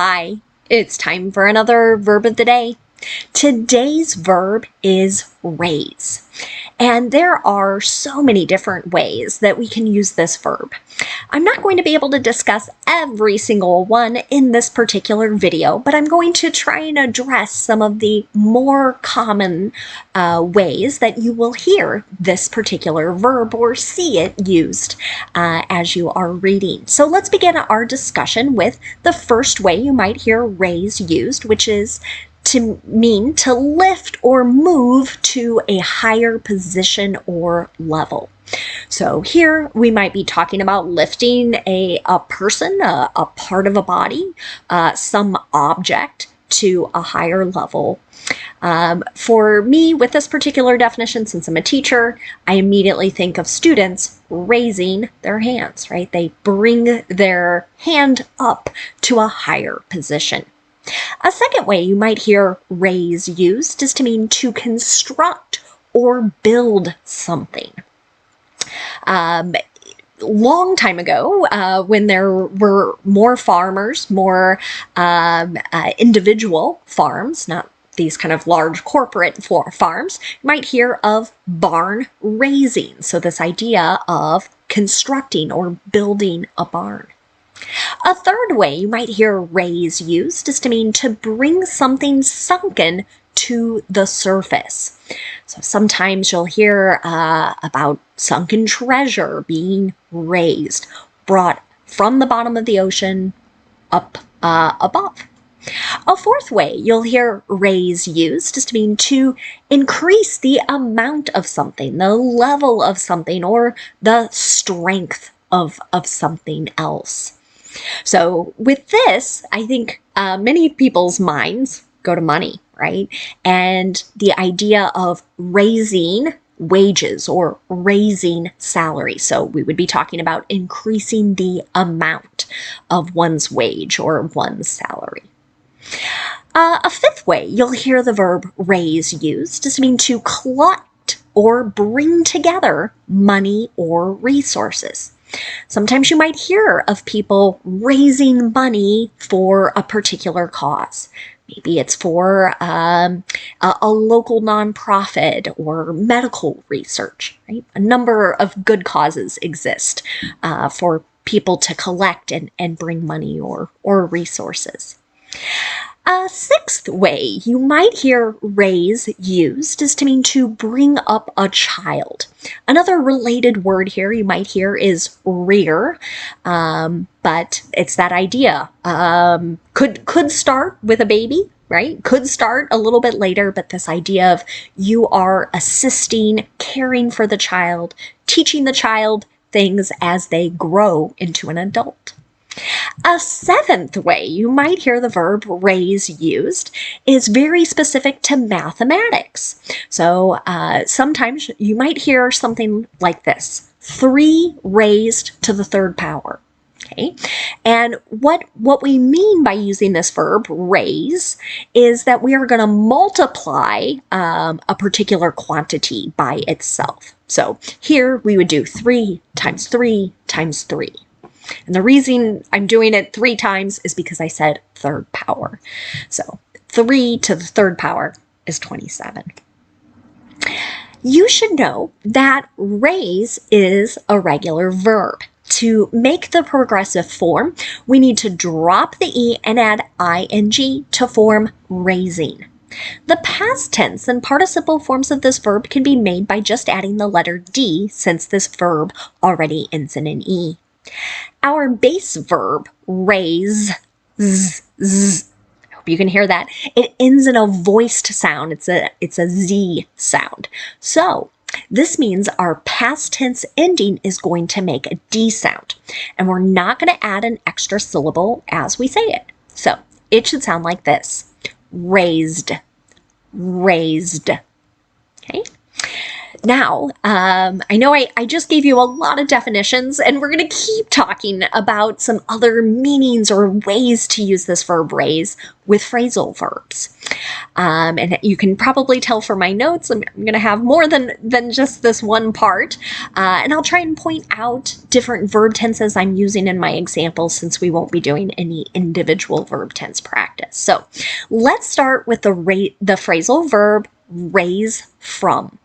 Hi, it's time for another verb of the day. Today's verb is raise. And there are so many different ways that we can use this verb. I'm not going to be able to discuss every single one in this particular video, but I'm going to try and address some of the more common ways that you will hear this particular verb or see it used as you are reading. So let's begin our discussion with the first way you might hear raise used, which is to mean to lift or move to a higher position or level. So here we might be talking about lifting a person, a part of a body, some object to a higher level. For me, with this particular definition, since I'm a teacher, I immediately think of students raising their hands, right? They bring their hand up to a higher position. A second way you might hear raise used is to mean to construct or build something. Long time ago, when there were more farmers, more individual farms, not these kind of large corporate farms, you might hear of barn raising. So this idea of constructing or building a barn. A third way you might hear raise used is to mean to bring something sunken to the surface. So sometimes you'll hear about sunken treasure being raised, brought from the bottom of the ocean up above. A fourth way you'll hear raise used is to mean to increase the amount of something, the level of something, or the strength of something else. So with this, I think many people's minds go to money, right? And the idea of raising wages or raising salary. So we would be talking about increasing the amount of one's wage or one's salary. A fifth way you'll hear the verb raise used is to mean to collect or bring together money or resources. Sometimes you might hear of people raising money for a particular cause. Maybe it's for a local nonprofit or medical research, right? A number of good causes exist for people to collect and bring money or resources. A sixth way you might hear raise used is to mean to bring up a child. Another related word here you might hear is rear, but it's that idea. Could start with a baby, right? Could start a little bit later, but this idea of you are assisting, caring for the child, teaching the child things as they grow into an adult. A seventh way you might hear the verb raise used is very specific to mathematics. So sometimes you might hear something like this: 3 raised to the third power. Okay, and what we mean by using this verb raise is that we are going to multiply a particular quantity by itself. So here we would do 3 times 3 times 3. And the reason I'm doing it 3 times is because I said third power. So 3 to the third power is 27. You should know that raise is a regular verb. To make the progressive form, we need to drop the E and add ing to form raising. The past tense and participle forms of this verb can be made by just adding the letter D, since this verb already ends in an E. Our base verb, raise, I hope you can hear that. It ends in a voiced sound. It's a Z sound. So this means our past tense ending is going to make a D sound. And we're not going to add an extra syllable as we say it. So it should sound like this: raised, raised. Okay. Now, I know I just gave you a lot of definitions, and we're going to keep talking about some other meanings or ways to use this verb raise with phrasal verbs. And you can probably tell from my notes, I'm going to have more than just this one part. And I'll try and point out different verb tenses I'm using in my examples, since we won't be doing any individual verb tense practice. So let's start with the phrasal verb raise from.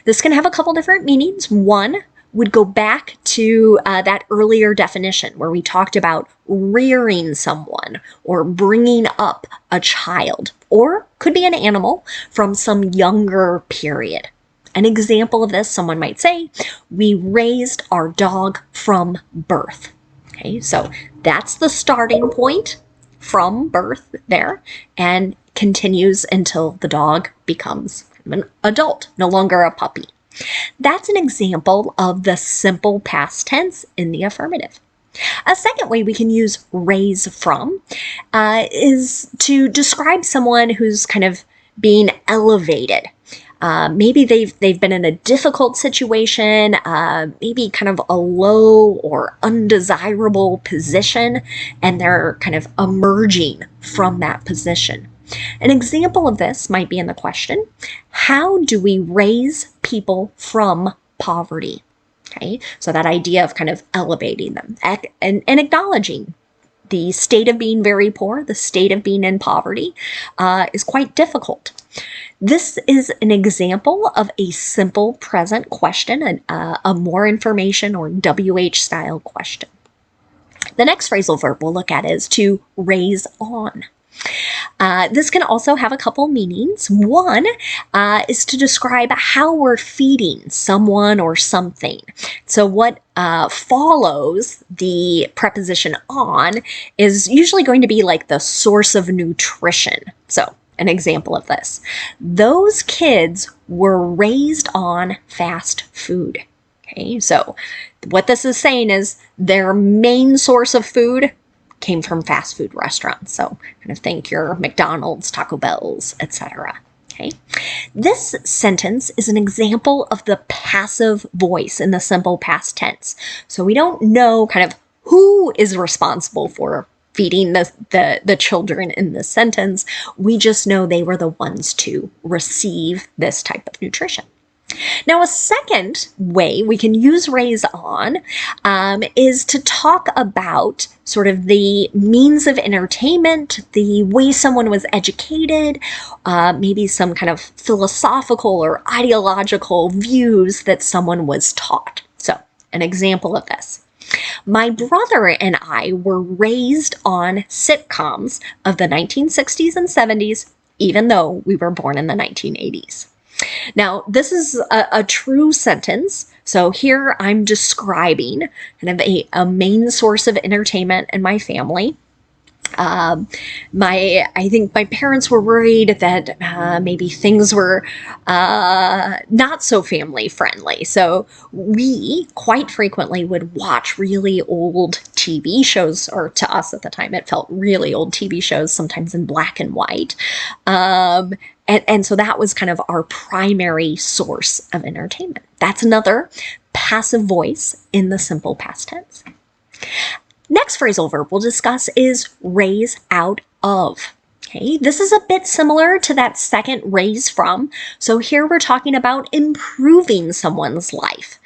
This can have a couple different meanings. One would go back to that earlier definition where we talked about rearing someone or bringing up a child, or could be an animal from some younger period. An example of this, someone might say, we raised our dog from birth. Okay, so that's the starting point, from birth there, and continues until the dog becomes an adult, no longer a puppy. That's an example of the simple past tense in the affirmative. A second way we can use raise from is to describe someone who's kind of being elevated. Maybe they've been in a difficult situation, maybe kind of a low or undesirable position, and they're kind of emerging from that position. An example of this might be in the question, how do we raise people from poverty? Okay, so that idea of kind of elevating them and acknowledging the state of being very poor, the state of being in poverty, is quite difficult. This is an example of a simple present question, a more information or WH style question. The next phrasal verb we'll look at is to raise on. This can also have a couple meanings. One is to describe how we're feeding someone or something. So what follows the preposition on is usually going to be like the source of nutrition. So an example of this, those kids were raised on fast food. Okay, so what this is saying is their main source of food came from fast food restaurants. So kind of think your McDonald's, Taco Bell's, etc. Okay. This sentence is an example of the passive voice in the simple past tense. So we don't know kind of who is responsible for feeding the children in this sentence. We just know they were the ones to receive this type of nutrition. Now, a second way we can use raise on is to talk about sort of the means of entertainment, the way someone was educated, maybe some kind of philosophical or ideological views that someone was taught. So, an example of this. My brother and I were raised on sitcoms of the 1960s and 70s, even though we were born in the 1980s. Now, this is a true sentence. So here I'm describing kind of a main source of entertainment in my family. I think my parents were worried that maybe things were not so family friendly. So we quite frequently would watch really old TV shows, or to us at the time, it felt really old TV shows, sometimes in black and white. And so that was kind of our primary source of entertainment. That's another passive voice in the simple past tense. Next phrasal verb we'll discuss is raise out of. Okay, this is a bit similar to that second raise from. So here we're talking about improving someone's life.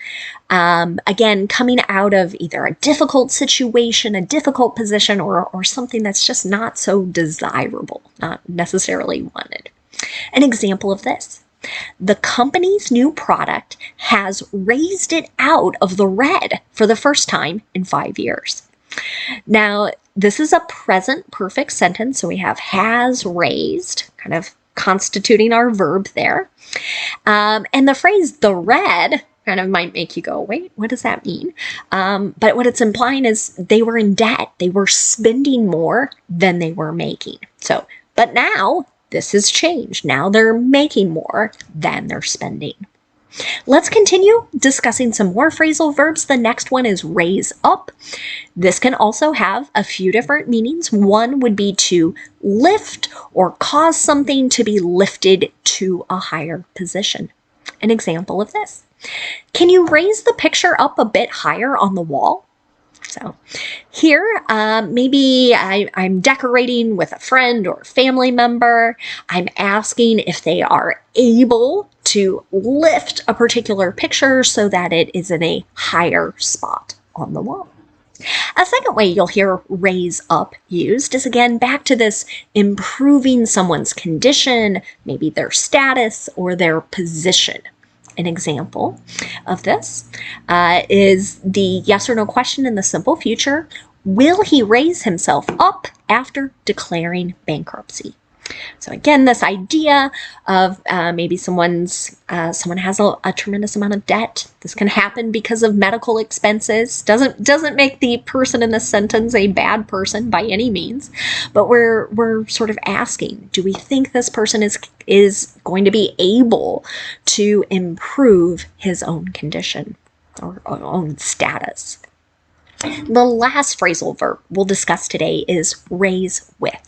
Again, coming out of either a difficult situation, a difficult position, or something that's just not so desirable, not necessarily wanted. An example of this. The company's new product has raised it out of the red for the first time in 5 years. Now, this is a present perfect sentence, so we have has raised, kind of constituting our verb there. And the phrase the red kind of might make you go, wait, what does that mean? But what it's implying is they were in debt. They were spending more than they were making. So, but now this has changed. Now they're making more than they're spending. Let's continue discussing some more phrasal verbs. The next one is raise up. This can also have a few different meanings. One would be to lift or cause something to be lifted to a higher position. An example of this. Can you raise the picture up a bit higher on the wall? So here, maybe I'm decorating with a friend or family member. I'm asking if they are able to lift a particular picture so that it is in a higher spot on the wall. A second way you'll hear raise up used is again back to this improving someone's condition, maybe their status or their position. An example of this is the yes or no question in the simple future. Will he raise himself up after declaring bankruptcy? So again, this idea of maybe someone has a tremendous amount of debt. This can happen because of medical expenses. Doesn't make the person in this sentence a bad person by any means, but we're sort of asking, do we think this person is going to be able to improve his own condition or own status? The last phrasal verb we'll discuss today is raise with.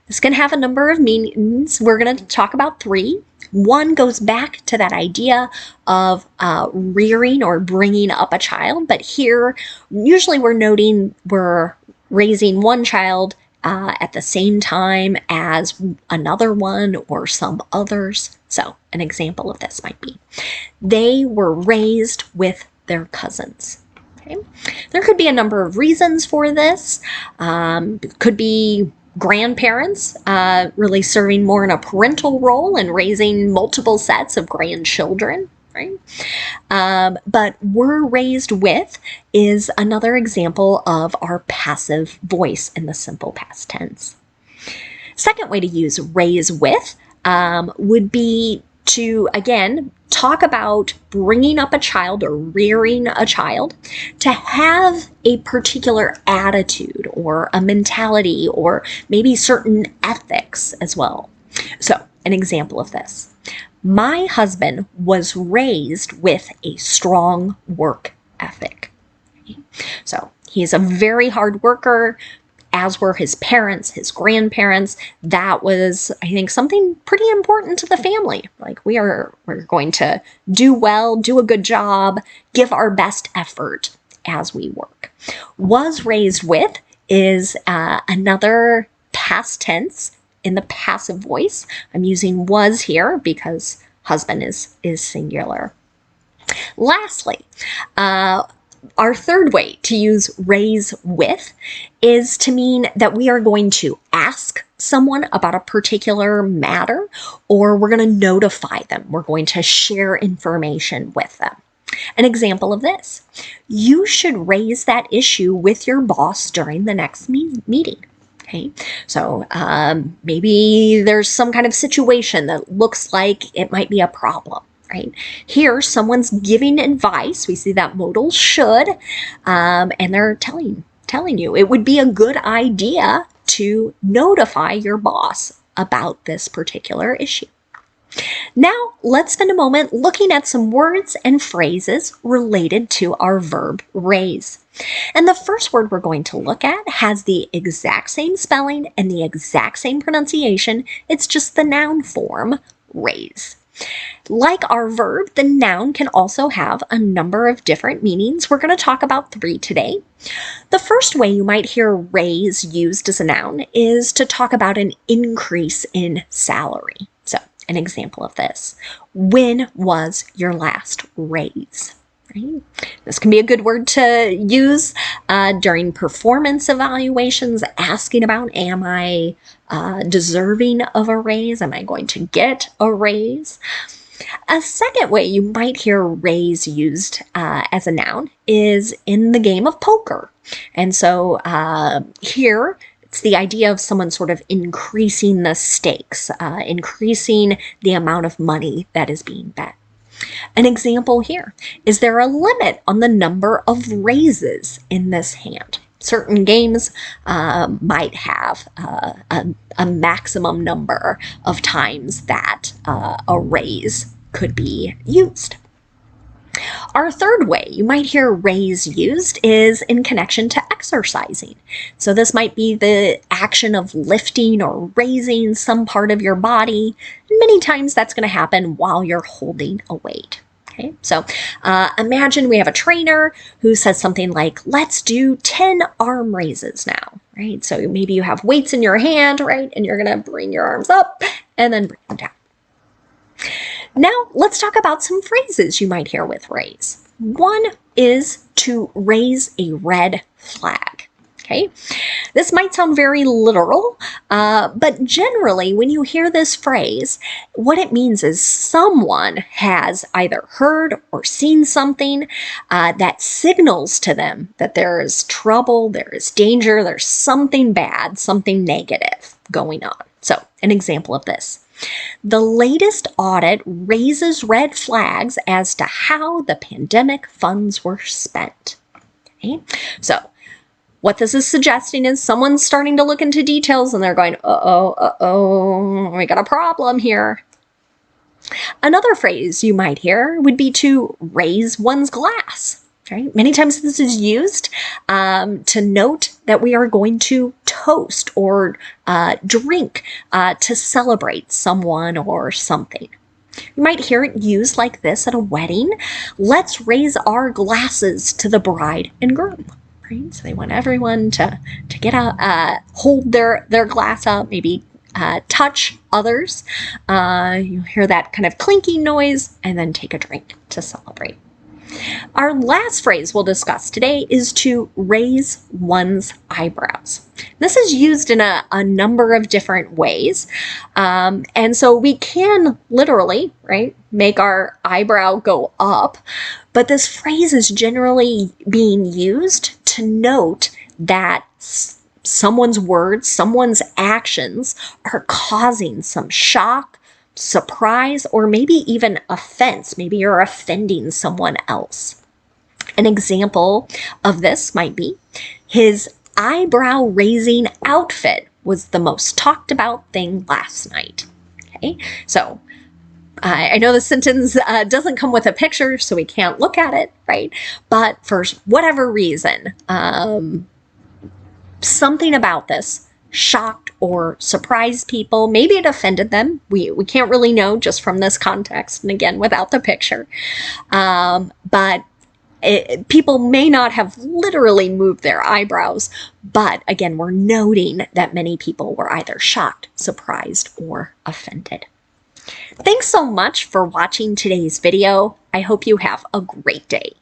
This can have a number of meanings. We're going to talk about 3. One goes back to that idea of rearing or bringing up a child, but here usually we're raising one child at the same time as another one or some others. So an example of this might be, they were raised with their cousins. Okay. There could be a number of reasons for this. It could be grandparents really serving more in a parental role and raising multiple sets of grandchildren, right? But were raised with is another example of our passive voice in the simple past tense. Second way to use raise with would be to, again, talk about bringing up a child or rearing a child, to have a particular attitude or a mentality or maybe certain ethics as well. So an example of this. My husband was raised with a strong work ethic. So he's a very hard worker, as were his parents, his grandparents. That was, I think, something pretty important to the family. Like we're going to do well, do a good job, give our best effort as we work. Was raised with is another past tense in the passive voice. I'm using was here because husband is singular. Lastly, our third way to use raise with is to mean that we are going to ask someone about a particular matter, or we're going to notify them. We're going to share information with them. An example of this, you should raise that issue with your boss during the next meeting. Okay, so maybe there's some kind of situation that looks like it might be a problem. Right here, someone's giving advice. We see that modal should, and they're telling you it would be a good idea to notify your boss about this particular issue. Now, let's spend a moment looking at some words and phrases related to our verb raise. And the first word we're going to look at has the exact same spelling and the exact same pronunciation. It's just the noun form, raise. Like our verb, the noun can also have a number of different meanings. We're going to talk about 3 today. The first way you might hear raise used as a noun is to talk about an increase in salary. So, an example of this. When was your last raise? Right? This can be a good word to use during performance evaluations, asking about, am I deserving of a raise? Am I going to get a raise? A second way you might hear raise used as a noun is in the game of poker. And so here, it's the idea of someone sort of increasing the stakes, increasing the amount of money that is being bet. An example here, is there a limit on the number of raises in this hand? Certain games might have a maximum number of times that a raise could be used. Our third way you might hear raise used is in connection to exercising. So this might be the action of lifting or raising some part of your body, Many times that's going to happen while you're holding a weight. Okay, so imagine we have a trainer who says something like, let's do 10 arm raises now, right? So maybe you have weights in your hand, right? And you're going to bring your arms up and then bring them down. Now, let's talk about some phrases you might hear with raise. One is to raise a red flag. Okay, this might sound very literal, but generally when you hear this phrase, what it means is someone has either heard or seen something that signals to them that there is trouble, there is danger, there's something bad, something negative going on. So an example of this. The latest audit raises red flags as to how the pandemic funds were spent. Okay, so what this is suggesting is someone's starting to look into details and they're going, we got a problem here. Another phrase you might hear would be to raise one's glass. Right? Many times this is used to note that we are going to toast or drink to celebrate someone or something. You might hear it used like this at a wedding. Let's raise our glasses to the bride and groom. Right? So they want everyone to get out, hold their glass up, maybe touch others. You hear that kind of clinking noise and then take a drink to celebrate. Our last phrase we'll discuss today is to raise one's eyebrows. This is used in a number of different ways. And so we can literally, right, make our eyebrow go up, but this phrase is generally being used to note that someone's words, someone's actions are causing some shock, surprise, or maybe even offense. Maybe you're offending someone else. An example of this might be, his eyebrow-raising outfit was the most talked about thing last night. Okay, so I know the sentence doesn't come with a picture, so we can't look at it, right? But for whatever reason, something about this shocked or surprised people. Maybe it offended them. We can't really know just from this context, and again, without the picture. But people may not have literally moved their eyebrows, but again, we're noting that many people were either shocked, surprised, or offended. Thanks so much for watching today's video. I hope you have a great day.